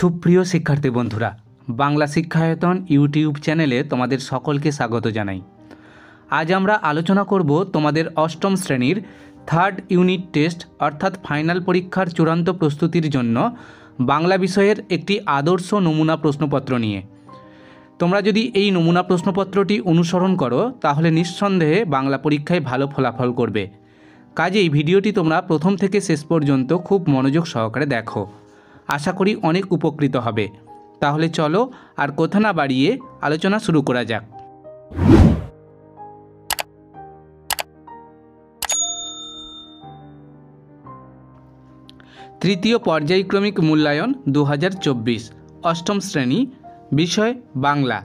সুপ্রিয় শিক্ষার্থী বন্ধুরা, বাংলা শিক্ষায়তন ইউটিউব চ্যানেলে তোমাদের সকলকে স্বাগত জানাই। আজ আমরা আলোচনা করব তোমাদের অষ্টম শ্রেণীর থার্ড ইউনিট টেস্ট অর্থাৎ ফাইনাল পরীক্ষার চূড়ান্ত প্রস্তুতির জন্য বাংলা বিষয়ের একটি আদর্শ নমুনা প্রশ্নপত্র নিয়ে। তোমরা যদি এই নমুনা প্রশ্নপত্রটি অনুসরণ করো তাহলে নিঃসন্দেহে বাংলা পরীক্ষায় ভালো ফলাফল করবে। কাজেই ভিডিওটি তোমরা প্রথম থেকে শেষ পর্যন্ত খুব মনোযোগ সহকারে দেখো। আশা করি অনেক উপকৃত হবে। তাহলে চলো আর কথা না বাড়িয়ে আলোচনা শুরু করা যাক। তৃতীয় পর্যায়ক্রমিক মূল্যায়ন 2024, অষ্টম শ্রেণী, বিষয় বাংলা,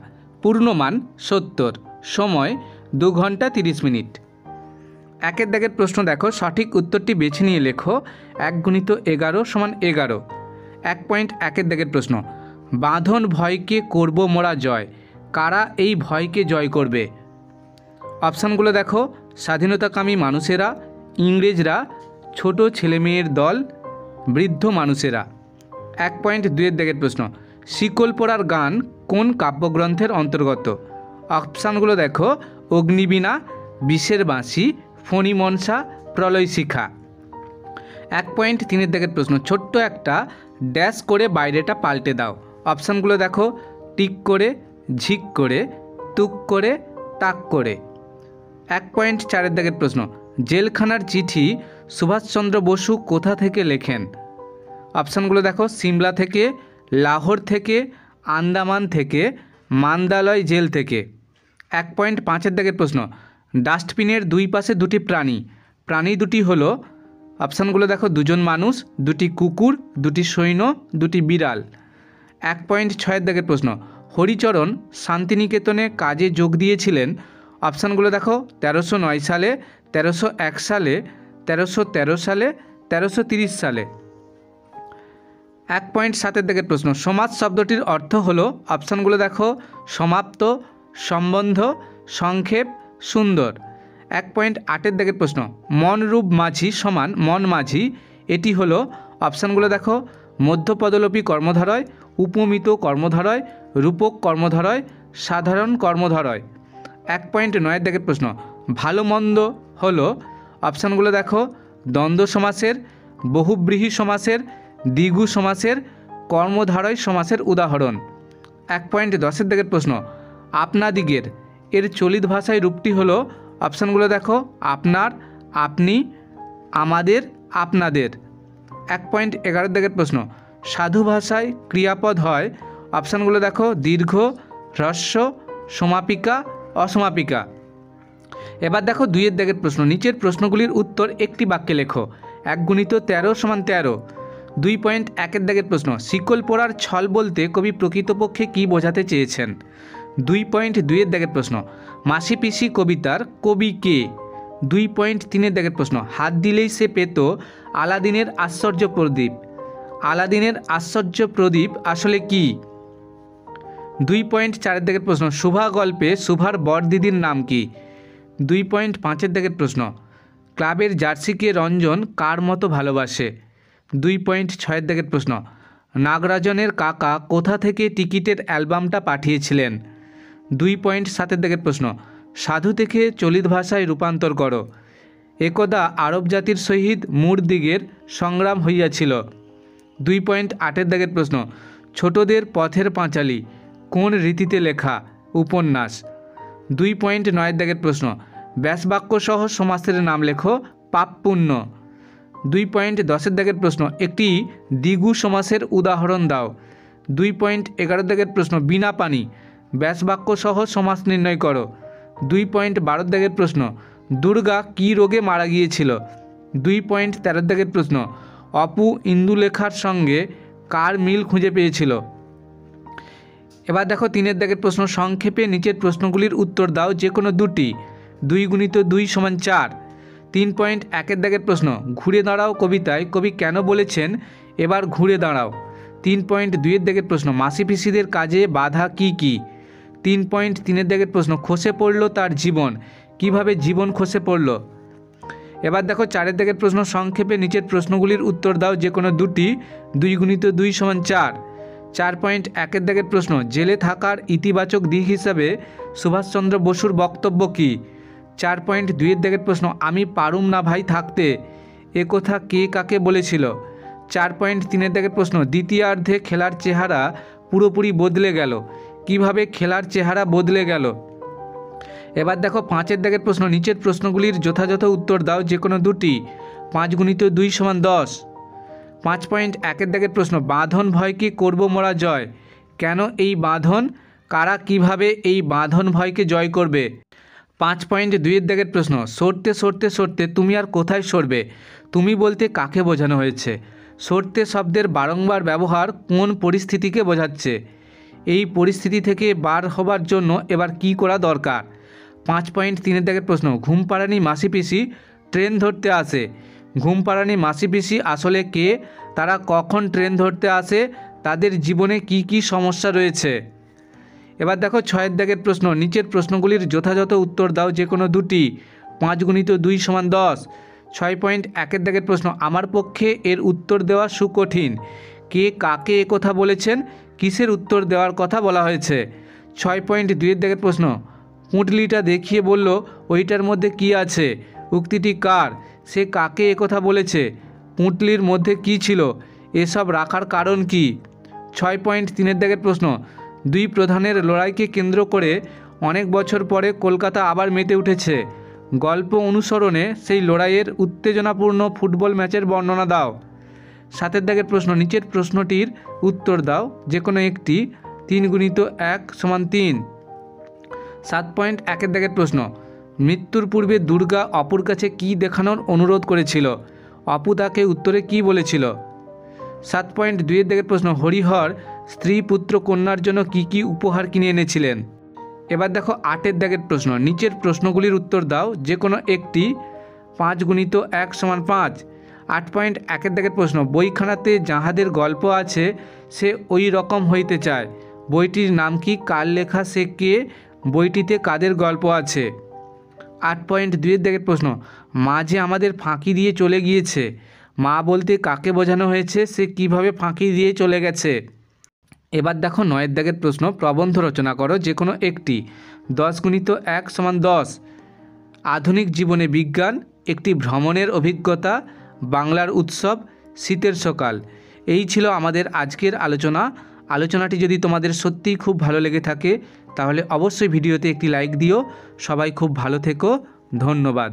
পূর্ণমান 70, সময় 2 ঘন্টা 30 মিনিট। একের দাগের প্রশ্ন দেখো, সঠিক উত্তরটি বেছে নিয়ে লেখো 1 × 11 = 11। 1.1 দাগের প্রশ্ন, বাঁধন ভয়কে করব মোরা জয়, কারা এই ভয়কে জয় করবে? অপশানগুলো দেখো, স্বাধীনতাকামী মানুষেরা, ইংরেজরা, ছোট ছেলেমেয়ের দল, বৃদ্ধ মানুষেরা। 1.2 দাগের প্রশ্ন, শিকল পোড়ার গান কোন কাব্যগ্রন্থের অন্তর্গত? অপশানগুলো দেখো, অগ্নিবীণা, বিষের বাঁশি, ফণী মনসা, প্রলয় শিখা। 1.3 দাগের প্রশ্ন, ছোট্ট একটা ড্যাশ করে বাইরেটা পাল্টে দাও। অপশানগুলো দেখো, টিক করে, ঝিক করে, তুক করে, তাক করে। 1.4 দাগের প্রশ্ন, জেলখানার চিঠি সুভাষচন্দ্র বসু কোথা থেকে লেখেন? অপশানগুলো দেখো, সিমলা থেকে, লাহোর থেকে, আন্দামান থেকে, মান্দালয় জেল থেকে। 1.5 দাগের প্রশ্ন, ডাস্টবিনের দুই পাশে দুটি প্রাণী দুটি হলো, অপশানগুলো দেখো, 2জন মানুষ, 2টি কুকুর, 2টি সৈন্য, 2টি বিড়াল। 1.6 দাগের প্রশ্ন, হরিচরণ শান্তিনিকেতনে কাজে যোগ দিয়েছিলেন। অপশানগুলো দেখো, 1309 সালে, 1301 সালে, 1313 সালে, 1330 সালে। 1.7 দাগের প্রশ্ন, সমাজ শব্দটির অর্থ হলো, অপশানগুলো দেখো, সমাপ্ত, সম্বন্ধ, সংক্ষেপ, সুন্দর। 1.8 দাগের প্রশ্ন, মনরূপ মাঝি সমান মন মাঝি, এটি হলো, অপশানগুলো দেখো, মধ্যপদলোপী কর্মধারয়, উপমিত কর্মধারয়, রূপক কর্মধারয়, সাধারণ কর্মধারয়। 1.9 দাগের প্রশ্ন, ভালো মন্দ হলো, অপশানগুলো দেখো, দ্বন্দ্ব সমাসের, বহুব্রীহি সমাসের, দ্বিগু সমাসের, কর্মধারয় সমাসের উদাহরণ। 1.10 দাগের প্রশ্ন, আপনাদিগের এর চলিত ভাষায় রূপটি হলো, অপশানগুলো দেখো, আপনার, আপনি, আমাদের, আপনাদের। 1.11 দাগের প্রশ্ন, সাধু ভাষায় ক্রিয়াপদ হয়। অপশানগুলো দেখো, দীর্ঘ, হ্রস্ব, সমাপিকা, অসমাপিকা। এবার দেখো 2 দাগের প্রশ্ন, নিচের প্রশ্নগুলির উত্তর একটি বাক্যে লেখো। 1 × 13 = 13। 2.1 দাগের প্রশ্ন, শিকল পোড়ার ছল বলতে কবি প্রকৃতপক্ষে কী বোঝাতে চেয়েছেন? 2.2 দাগের প্রশ্ন, মাসি পিসি কবিতার কবি কে? 2.3 দাগের প্রশ্ন, হাত দিলেই সে পেত আলাদিনের আশ্চর্য প্রদীপ। আলাদিনের আশ্চর্য প্রদীপ আসলে কি? 2.4 দাগের প্রশ্ন, শুভা গল্পে শুভার বর দিদির নাম কি? 2.5 দাগের প্রশ্ন, ক্লাবের জার্সিকে রঞ্জন কার মতো ভালোবাসে? 2.6 দাগের প্রশ্ন, নাগরাজনের কাকা কোথা থেকে টিকিটের অ্যালবামটা পাঠিয়েছিলেন? 2.7 দাগের প্রশ্ন, সাধু থেকে চলিত ভাষায় রূপান্তর করো। একদা আরব জাতির সহিত মূঢ়দিগের সংগ্রাম হইয়াছিল। 2.8 দাগের প্রশ্ন, ছোটদের পথের পাঁচালী কোন রীতিতে লেখা? উপন্যাস। 2.9 দাগের প্রশ্ন, ব্যাসবাক্য সহ সমাসের নাম লেখো। পাপ পুণ্য। 2.10 দাগের প্রশ্ন, একটি দ্বিগু সমাসের উদাহরণ দাও। 2.11 দাগের প্রশ্ন, বিনা পানি ব্যাসবাক্য সহ সমাস নির্ণয় করো। 2.12 দাগের প্রশ্ন, দুর্গা কী রোগে মারা গিয়েছিল? 2.13 দাগের প্রশ্ন, অপু ইন্দুলেখার সঙ্গে কার মিল খুঁজে পেয়েছিল? এবার দেখো 3 দাগের প্রশ্ন, সংক্ষেপে নিচের প্রশ্নগুলির উত্তর দাও, যে কোনো দুটি। 2 × 2 = 4। 3.1 দাগের প্রশ্ন, ঘুরে দাঁড়াও কবিতায় কবি কেন বলেছেন এবার ঘুরে দাঁড়াও? 3.2 দাগের প্রশ্ন, মাসি পিসিদের কাজে বাধা কি কি? 3.3 দাগের প্রশ্ন, খসে পড়ল তার জীবন, কিভাবে জীবন খসে পড়ল? এবার দেখো 4 দাগের প্রশ্ন, সংক্ষেপে নিচের প্রশ্নগুলির উত্তর দাও, যে কোনো দুটি। 2 × 2 = 4। 4.1 দাগের প্রশ্ন, জেলে থাকার ইতিবাচক দিক হিসাবে সুভাষচন্দ্র বসুর বক্তব্য কী? 4.2 দাগের প্রশ্ন, আমি পারুম না ভাই থাকতে, এ কথা কে কাকে বলেছিল? 4.3 দাগের প্রশ্ন, দ্বিতীয়ার্ধে খেলার চেহারা পুরোপুরি বদলে গেল, কিভাবে খেলার চেহারা বদলে গেল? এবার দেখো 5 দাগের প্রশ্ন, নিচের প্রশ্নগুলির যথাযথ উত্তর দাও, যে কোনো দুটি। 5 × 2 = 10। 5.1 দাগের প্রশ্ন, বাঁধন ভয়কে করব মোরা জয়, কেন এই বাঁধন? কারা কিভাবে এই বাঁধন ভয়কে জয় করবে? 5.2 দাগের প্রশ্ন, সরতে সরতে সরতে তুমি আর কোথায় সরবে, তুমি বলতে কাকে বোঝানো হয়েছে? সরতে শব্দের বারংবার ব্যবহার কোন পরিস্থিতিকে বোঝাচ্ছে? এই পরিস্থিতি থেকে বার হবার জন্য এবার কি করা দরকার? 5.3 দাগের প্রশ্ন, ঘুমপাড়ানি মাসি পিসি ট্রেন ধরতে আসে, ঘুমপাড়ানি মাসি পিসি আসলে কে? তারা কখন ট্রেন ধরতে আসে? তাদের জীবনে কি কি সমস্যা রয়েছে? এবার দেখো 6 দাগের প্রশ্ন, নিচের প্রশ্নগুলির যথাযথ উত্তর দাও, যে কোনো দুটি। 5 × 2 = 10। 6.1 দাগের প্রশ্ন, আমার পক্ষে এর উত্তর দেওয়া সুকঠিন, কে কাকে একথা বলেছেন? কিসের উত্তর দেওয়ার কথা বলা হয়েছে? 6.2 দাগের প্রশ্ন, পুঁটলিটা দেখিয়ে বলল ওইটার মধ্যে কি আছে, উক্তিটি কার? সে কাকে একথা বলেছে? পুঁটলির মধ্যে কি ছিল? এসব রাখার কারণ কি? 6.3 দাগের প্রশ্ন, দুই প্রধানের লড়াইকে কেন্দ্র করে অনেক বছর পরে কলকাতা আবার মেতে উঠেছে, গল্প অনুসরণে সেই লড়াইয়ের উত্তেজনাপূর্ণ ফুটবল ম্যাচের বর্ণনা দাও। 7 দাগের প্রশ্ন, নিচের প্রশ্নটির উত্তর দাও, যে কোনো একটি। 3 × 1 = 3। 7.1 দাগের প্রশ্ন, মৃত্যুর পূর্বে দুর্গা অপুর কাছে কী দেখানোর অনুরোধ করেছিল, অপু তাকে উত্তরে কী বলেছিল? 7.2 দাগের প্রশ্ন, হরিহর স্ত্রী পুত্র কন্যার জন্য কি কি উপহার কিনে এনেছিলেন? এবার দেখো 8 দাগের প্রশ্ন, নিচের প্রশ্নগুলির উত্তর দাও, যে কোনো একটি। 5 × 1 = 5। 8.1 দাগের প্রশ্ন, বইখানাতে যাহাদের গল্প আছে সে ওই রকম হইতে চায়, বইটির নাম কি, কার লেখা, সে কে, বইটিতে কাদের গল্প আছে? 8.2 দাগের প্রশ্ন, মা যে আমাদের ফাঁকি দিয়ে চলে গিয়েছে, মা বলতে কাকে বোঝানো হয়েছে, সে কিভাবে ফাঁকি দিয়ে চলে গেছে? এবার দেখো 9 দাগের প্রশ্ন, প্রবন্ধ রচনা করো, যে কোনো একটি। 10 × 1 = 10। আধুনিক জীবনে বিজ্ঞান, একটি ভ্রমণের অভিজ্ঞতা, বাংলার উৎসব, শীতের সকাল। এই ছিল আমাদের আজকের আলোচনা। আলোচনাটি যদি তোমাদের সত্যিই খুব ভালো লেগে থাকে তাহলে অবশ্যই ভিডিওতে একটি লাইক দিও। সবাই খুব ভালো থেকো, ধন্যবাদ।